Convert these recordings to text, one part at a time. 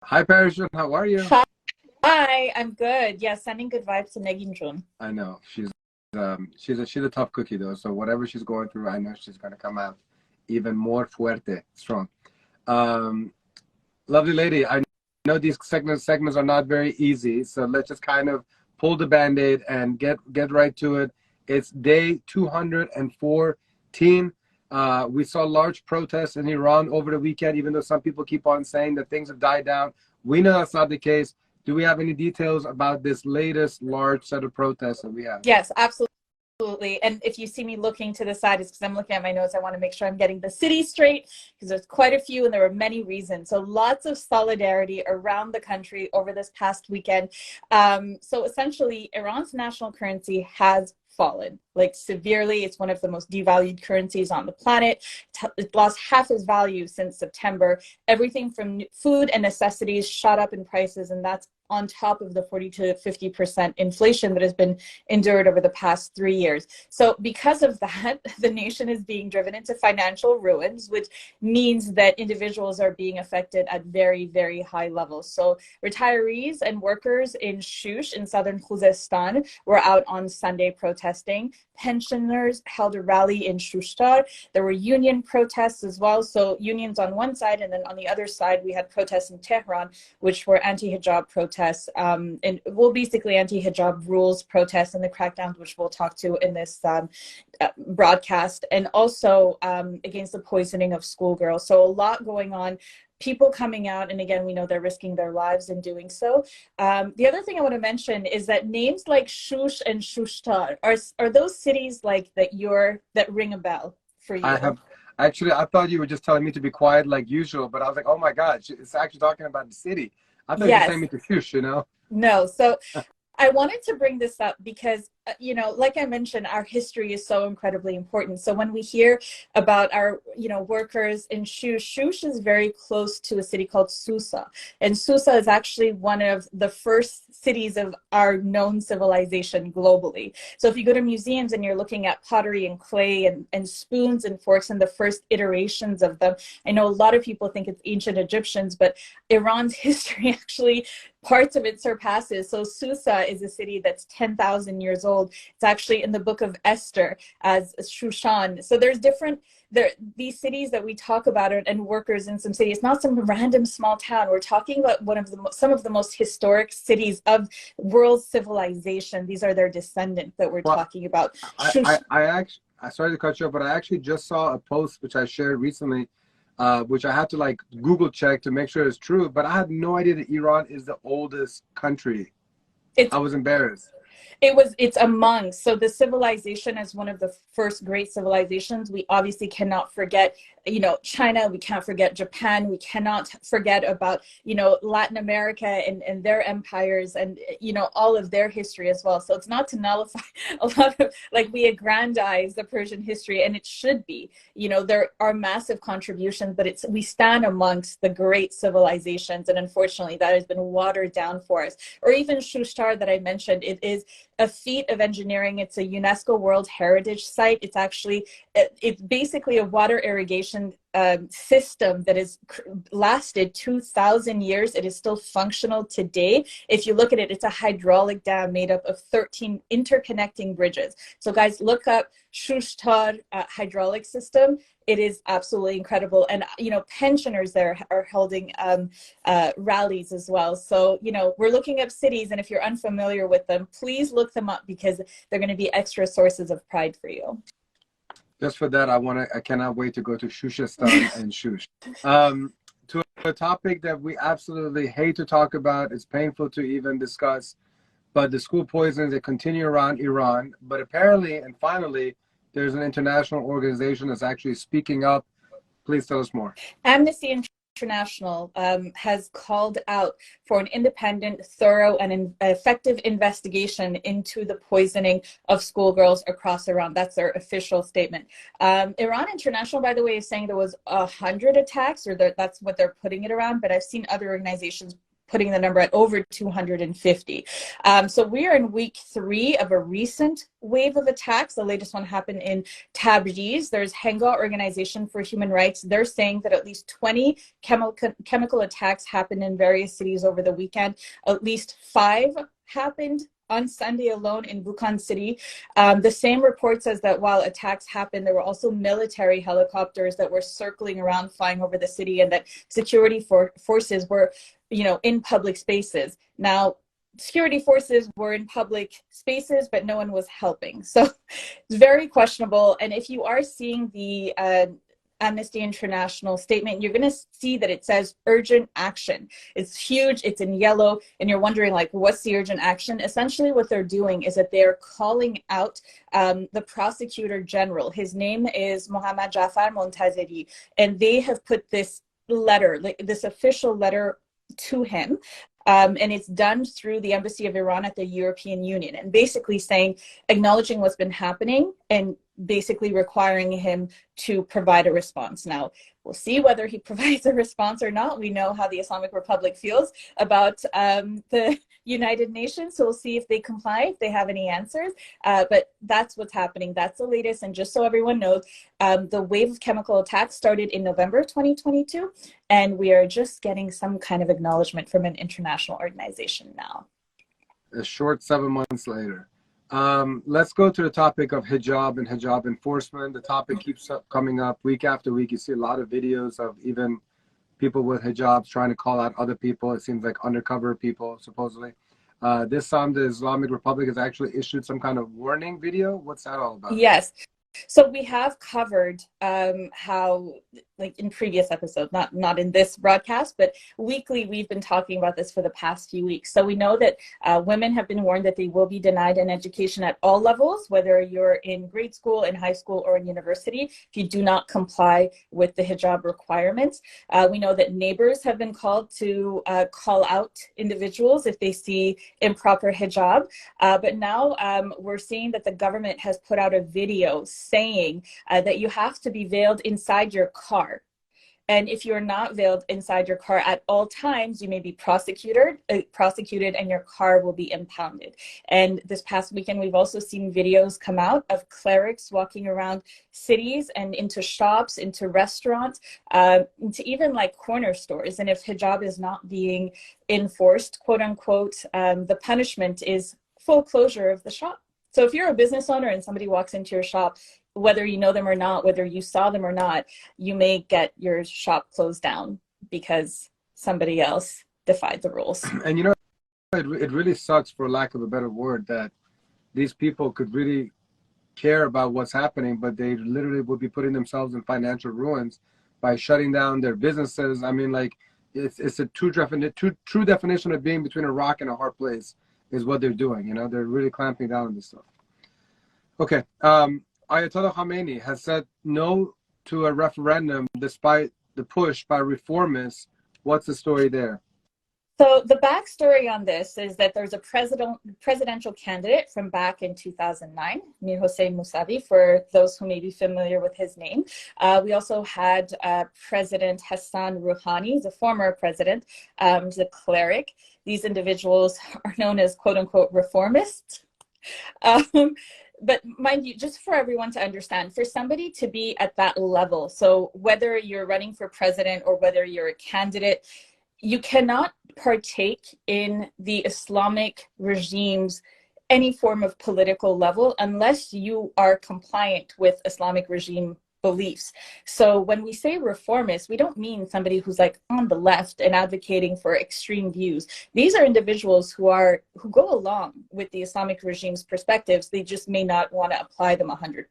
Hi, Paris. How are you? Hi, I'm good. Yeah, sending good vibes to Negin Jun. I know she's a tough cookie though. So whatever she's going through, I know she's gonna come out even more fuerte, strong. Um, Lovely lady. I know these segments are not very easy, so let's just kind of pull the band-aid and get right to it. It's day 214. We saw large protests in Iran over the weekend, even though some people keep on saying that things have died down. We know that's not the case. Do we have any details about this latest large set of protests that we have? Yes, absolutely. And if you see me looking to the side, it's because I'm looking at my notes. I want to make sure I'm getting the city straight because there's quite a few and there were many reasons. So lots of solidarity around the country over this past weekend. So essentially, Iran's national currency has fallen like severely. It's one of the most devalued currencies on the planet. It lost half its value since September. Everything from food and necessities shot up in prices, and that's on top of the 40 to 50% inflation that has been endured over the past 3 years. So because of that, the nation is being driven into financial ruins, which means that individuals are being affected at very, very high levels. So retirees and workers in Shush in southern Khuzestan were out on Sunday protesting. Pensioners held a rally in Shushtar. There were union protests as well. So unions on one side, and then on the other side, we had protests in Tehran, which were anti-hijab protests, and well, basically anti-hijab rules protests and the crackdowns, which we'll talk to in this broadcast, and also against the poisoning of schoolgirls. So a lot going on. People coming out, and again, we know they're risking their lives in doing so. The other thing I want to mention is that names like Shush and Shushtar are those cities like that ring a bell for I you? have actually. I thought you were just telling me to be quiet like usual, but I was like, oh my God, it's actually talking about the city. I thought you were just saying Yes. me to shush. No. So I wanted to bring this up because, like I mentioned, our history is so incredibly important. So when we hear about our, workers in Shush, Shush is very close to a city called Susa. And Susa is actually one of the first cities of our known civilization globally. So if you go to museums and you're looking at pottery and clay and spoons and forks and the first iterations of them, I know a lot of people think it's ancient Egyptians, but Iran's history actually parts of it surpasses. So Susa is a city that's 10,000 years old. It's actually in the book of Esther as Shushan. So there's these cities that we talk about and workers in some cities, not some random small town. We're talking about some of the most historic cities of world civilization. These are their descendants that we're Well, talking about. I actually, I sorry to cut you off, but I actually just saw a post which I shared recently, which I had to like Google check to make sure it's true. But I had no idea that Iran is the oldest country. It's I was embarrassed. it's among, so the civilization is one of the first great civilizations. We obviously cannot forget, China. We can't forget Japan. We cannot forget about, Latin America and their empires and, all of their history as well. So it's not to nullify a lot of, like, we aggrandize the Persian history, and it should be, there are massive contributions, but we stand amongst the great civilizations. And unfortunately that has been watered down for us. Or even Shushtar that I mentioned, it is a feat of engineering. It's a UNESCO World Heritage Site. It's basically a water irrigation system that has lasted 2,000 years. It is still functional today. If you look at it, it's a hydraulic dam made up of 13 interconnecting bridges. So guys, look up Shushtar hydraulic system. It is absolutely incredible. And, pensioners there are holding rallies as well. So, we're looking up cities, and if you're unfamiliar with them, please look them up because they're going to be extra sources of pride for you. Just for that, I cannot wait to go to Shushistan and Shush. To a topic that we absolutely hate to talk about. It's painful to even discuss, but the school poisonings that continue around Iran. But apparently, and finally, there's an international organization that's actually speaking up. Please tell us more. Amnesty International has called out for an independent, thorough, and effective investigation into the poisoning of schoolgirls across Iran. That's their official statement. Iran International, by the way, is saying there was 100 attacks, or that's what they're putting it around. But I've seen other organizations putting the number at over 250. So we are in week 3 of a recent wave of attacks. The latest one happened in Tabriz. There's Henga Organization for Human Rights. They're saying that at least 20 chemical attacks happened in various cities over the weekend. At least 5 happened on Sunday alone in Bukhan City. The same report says that while attacks happened, there were also military helicopters that were circling around, flying over the city, and that security forces were, in public spaces. Now, security forces were in public spaces, but no one was helping. So it's very questionable. And if you are seeing the Amnesty International statement, you're going to see that it says urgent action. It's huge, it's in yellow, and you're wondering, like, what's the urgent action? Essentially what they're doing is that they're calling out the prosecutor general. His name is Mohammad Jafar Montazeri, and they have put this letter, this official letter to him, and it's done through the Embassy of Iran at the European Union, and basically saying, acknowledging what's been happening and basically requiring him to provide a response. Now, we'll see whether he provides a response or not. We know how the Islamic Republic feels about the United Nations, so we'll see if they comply, if they have any answers. But that's what's happening. That's the latest. And just so everyone knows, the wave of chemical attacks started in November 2022, and we are just getting some kind of acknowledgement from an international organization now. A short 7 months later. Let's go to the topic of hijab and hijab enforcement. The topic keeps coming up week after week. You see a lot of videos of even people with hijabs trying to call out other people. It seems like undercover people, supposedly. This time, the Islamic Republic has actually issued some kind of warning video. What's that all about? Yes. So we have covered how, like in previous episodes, not in this broadcast, but weekly, we've been talking about this for the past few weeks. So we know that women have been warned that they will be denied an education at all levels, whether you're in grade school, in high school, or in university, if you do not comply with the hijab requirements. We know that neighbors have been called to call out individuals if they see improper hijab. But now we're seeing that the government has put out a video saying that you have to be veiled inside your car. And if you're not veiled inside your car at all times, you may be prosecuted and your car will be impounded. And this past weekend, we've also seen videos come out of clerics walking around cities and into shops, into restaurants, into even like corner stores. And if hijab is not being enforced, quote unquote, the punishment is full closure of the shop. So if you're a business owner and somebody walks into your shop, whether you know them or not, whether you saw them or not, you may get your shop closed down because somebody else defied the rules. And it really sucks, for lack of a better word, that these people could really care about what's happening, but they literally would be putting themselves in financial ruins by shutting down their businesses. I mean, like, it's a true definition of being between a rock and a hard place is what they're doing. They're really clamping down on this stuff. Okay. Ayatollah Khamenei has said no to a referendum despite the push by reformists. What's the story there? So the backstory on this is that there's a presidential candidate from back in 2009, Mir Hossein Mousavi, for those who may be familiar with his name. We also had President Hassan Rouhani, the former president, the cleric. These individuals are known as quote unquote reformists. But mind you, just for everyone to understand, for somebody to be at that level, so whether you're running for president or whether you're a candidate, you cannot partake in the Islamic regime's any form of political level unless you are compliant with Islamic regime beliefs. So when we say reformist, we don't mean somebody who's like on the left and advocating for extreme views. These are individuals who go along with the Islamic regime's perspectives. They just may not want to apply them 100%,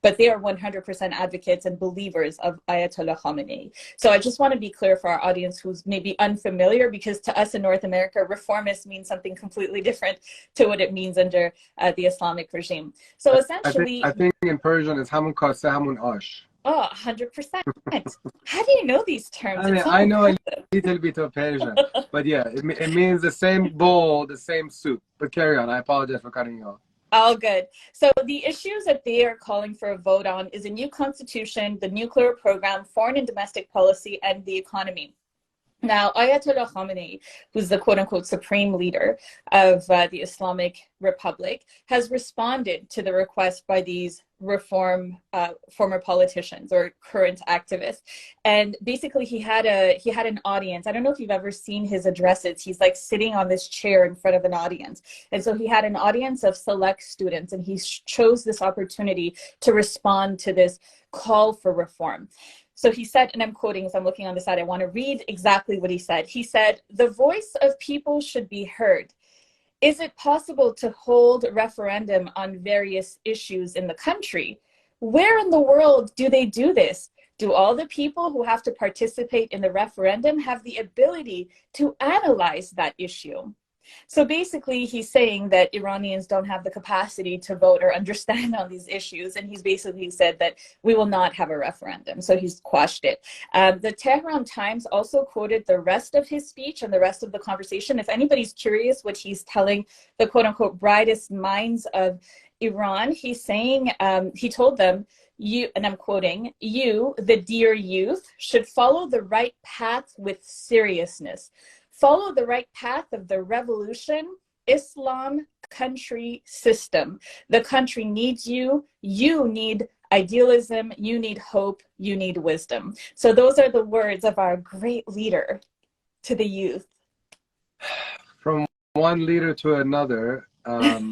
but they are 100% advocates and believers of Ayatollah Khamenei. So I just want to be clear for our audience who's maybe unfamiliar, because to us in North America, reformist means something completely different to what it means under the Islamic regime. So essentially, I think in Persian it's Hamun Kase Hamun Ash. Oh, 100%. How do you know these terms? I mean, I know a little bit of Persian, but yeah, it means the same bowl, the same soup. But carry on. I apologize for cutting you off. All good. So the issues that they are calling for a vote on is a new constitution, the nuclear program, foreign and domestic policy, and the economy. Now, Ayatollah Khamenei, who's the quote-unquote supreme leader of the Islamic Republic, has responded to the request by these reform former politicians or current activists, and basically he had an audience. I don't know if you've ever seen his addresses. He's like sitting on this chair in front of an audience, and so he had an audience of select students, and he chose this opportunity to respond to this call for reform. So he said, and I'm quoting as I'm looking on the side, I want to read exactly what he said. He said, "The voice of people should be heard. Is it possible to hold referendum on various issues in the country? Where in the world do they do this? Do all the people who have to participate in the referendum have the ability to analyze that issue?" So basically, he's saying that Iranians don't have the capacity to vote or understand on these issues. And he's basically said that we will not have a referendum. So he's quashed it. The Tehran Times also quoted the rest of his speech and the rest of the conversation. If anybody's curious what he's telling the quote unquote brightest minds of Iran, he's saying, he told them, "You," and I'm quoting, "you, the dear youth, should follow the right path with seriousness. Follow the right path of the revolution, Islam, country, system. The country needs you. You need idealism. You need hope. You need wisdom." So those are the words of our great leader to the youth. From one leader to another.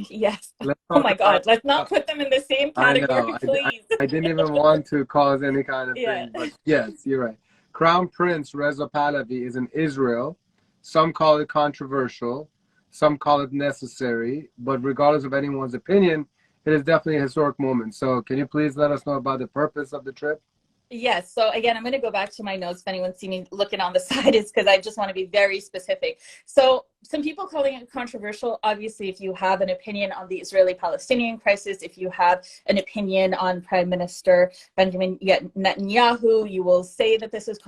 Yes. Oh my God. Let's not put them in the same category, please. I didn't even want to cause any kind of thing, but yes, you're right. Crown Prince Reza Pahlavi is in Israel. Some call it controversial, some call it necessary, but regardless of anyone's opinion, it is definitely a historic moment. So can you please let us know about the purpose of the trip? Yes. So again, I'm going to go back to my notes. If anyone see me looking on the side, it's because I just want to be very specific. So some people calling it controversial. Obviously, if you have an opinion on the Israeli-Palestinian crisis, if you have an opinion on Prime Minister Benjamin Netanyahu, you will say that this is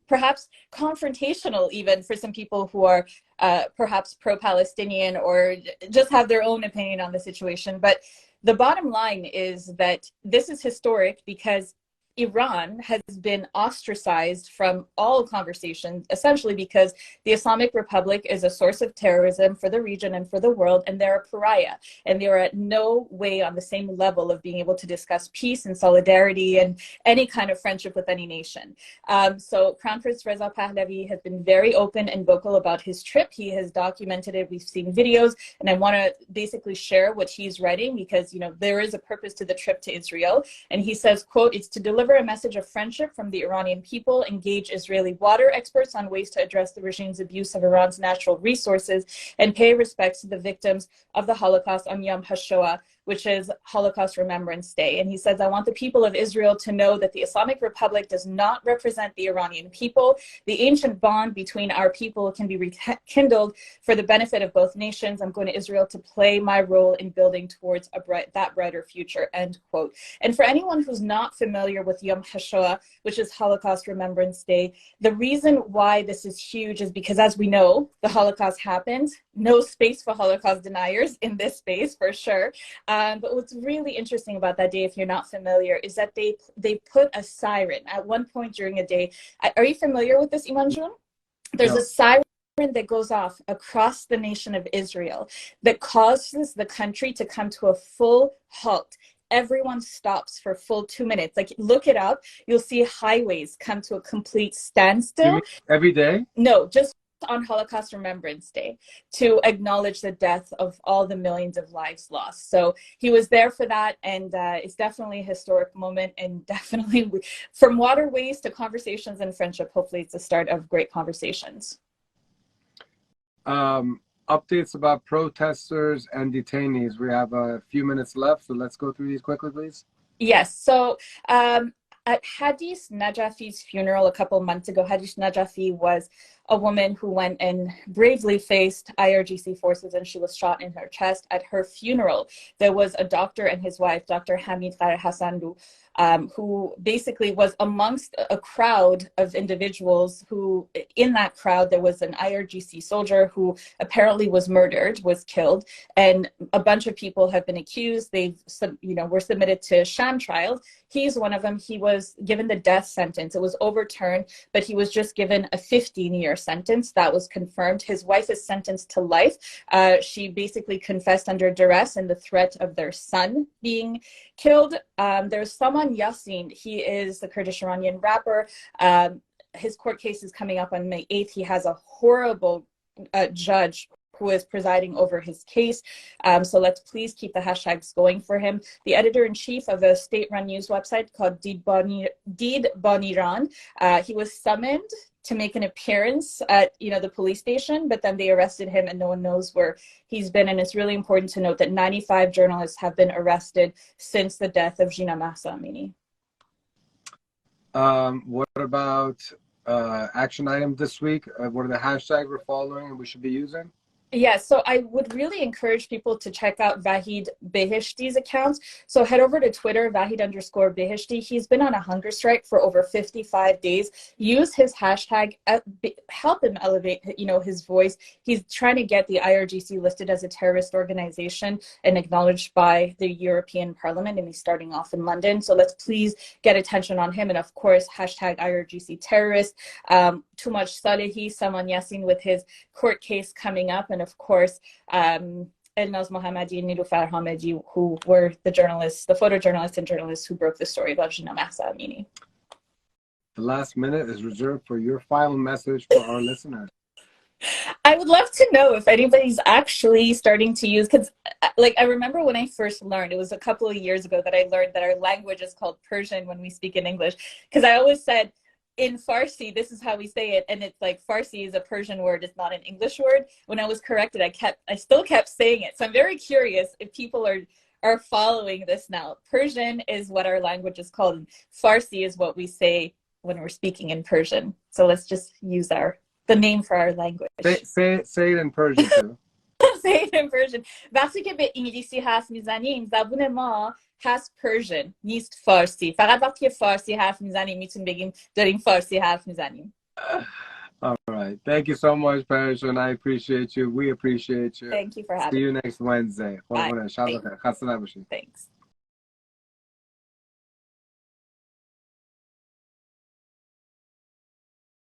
perhaps confrontational even for some people who are perhaps pro-Palestinian or just have their own opinion on the situation. But the bottom line is that this is historic because Iran has been ostracized from all conversations, essentially because the Islamic Republic is a source of terrorism for the region and for the world, and they're a pariah, and they are at no way on the same level of being able to discuss peace and solidarity and any kind of friendship with any nation. So Crown Prince Reza Pahlavi has been very open and vocal about his trip. He has documented it. We've seen videos, and I want to basically share what he's writing because, there is a purpose to the trip to Israel. And he says, quote, "It's to deliver a message of friendship from the Iranian people, engage Israeli water experts on ways to address the regime's abuse of Iran's natural resources, and pay respects to the victims of the Holocaust on Yom HaShoah, which is Holocaust Remembrance Day." And he says, "I want the people of Israel to know that the Islamic Republic does not represent the Iranian people. The ancient bond between our people can be rekindled for the benefit of both nations. I'm going to Israel to play my role in building towards that brighter future," end quote. And for anyone who's not familiar with Yom HaShoah, which is Holocaust Remembrance Day, the reason why this is huge is because, as we know, the Holocaust happened. No space for Holocaust deniers in this space, for sure. But what's really interesting about that day, if you're not familiar, is that they put a siren at one point during a day. Are you familiar with this, Iman Jun? There's a siren that goes off across the nation of Israel that causes the country to come to a full halt. Everyone stops for full 2 minutes. Like, look it up. You'll see highways come to a complete standstill. You mean every day? No, just on Holocaust Remembrance Day, to acknowledge the death of all the millions of lives lost. So he was there for that, and it's definitely a historic moment, and definitely from waterways to conversations and friendship, hopefully it's the start of great conversations. Updates about protesters and detainees. We have a few minutes left, so let's go through these quickly, please. Yes. So at Hadis Najafi's funeral a couple months ago, Hadis Najafi was a woman who went and bravely faced IRGC forces, and she was shot in her chest. At her funeral, there was a doctor and his wife, Dr. Hamid Hassandu, who basically was amongst a crowd of individuals who, in that crowd, there was an IRGC soldier who apparently was murdered, was killed, and a bunch of people have been accused. They've, were submitted to sham trials. He's one of them. He was given the death sentence. It was overturned, but he was just given a 15-year sentence. That was confirmed. His wife is sentenced to life. She basically confessed under duress and the threat of their son being killed. There's Saman Yassin. He is the Kurdish Iranian rapper. His court case is coming up on May 8th. He has a horrible judge who is presiding over his case. So let's please keep the hashtags going for him. The editor-in-chief of a state-run news website called Deed Boniran, he was summoned to make an appearance at the police station, but then they arrested him and no one knows where he's been. And it's really important to note that 95 journalists have been arrested since the death of Jina Mahsa Amini. What about action items this week? What are the hashtags we're following and we should be using? Yeah, so I would really encourage people to check out Vahid Beheshti's accounts. So head over to Twitter, Vahid_Beheshti. He's been on a hunger strike for over 55 days. Use his hashtag, help him elevate, his voice. He's trying to get the IRGC listed as a terrorist organization and acknowledged by the European Parliament, and he's starting off in London. So let's please get attention on him. And of course, hashtag IRGC terrorist. Too much Salehi, Saman Yassin with his court case coming up. And of course, Elnaz Mohammadi and Nilufar Hamedi, who were the journalists, the photojournalists and journalists who broke the story about Jina Mahsa Amini. The last minute is reserved for your final message for our listeners. I would love to know if anybody's actually starting to use, because I remember when I first learned, it was a couple of years ago that I learned that our language is called Persian when we speak in English, because I always said, in Farsi, this is how we say it, and it's like Farsi is a Persian word, it's not an English word. When I was corrected, I still kept saying it. So I'm very curious if people are following this now. Persian is what our language is called, and Farsi is what we say when we're speaking in Persian. So let's just use the name for our language. Say it in Persian too. Say it in Persian. وقتی که به انگلیسی حرف میزنیم زبون ما هست پرژن نیست فارسی. فقط وقتی که فارسی حرف میزنیم میتونیم بگیم داریم فارسی حرف میزنیم. All right. Thank you so much, Paris, and I appreciate you. We appreciate you. Thank you for having me. See me. you next Wednesday. Bye. Thanks.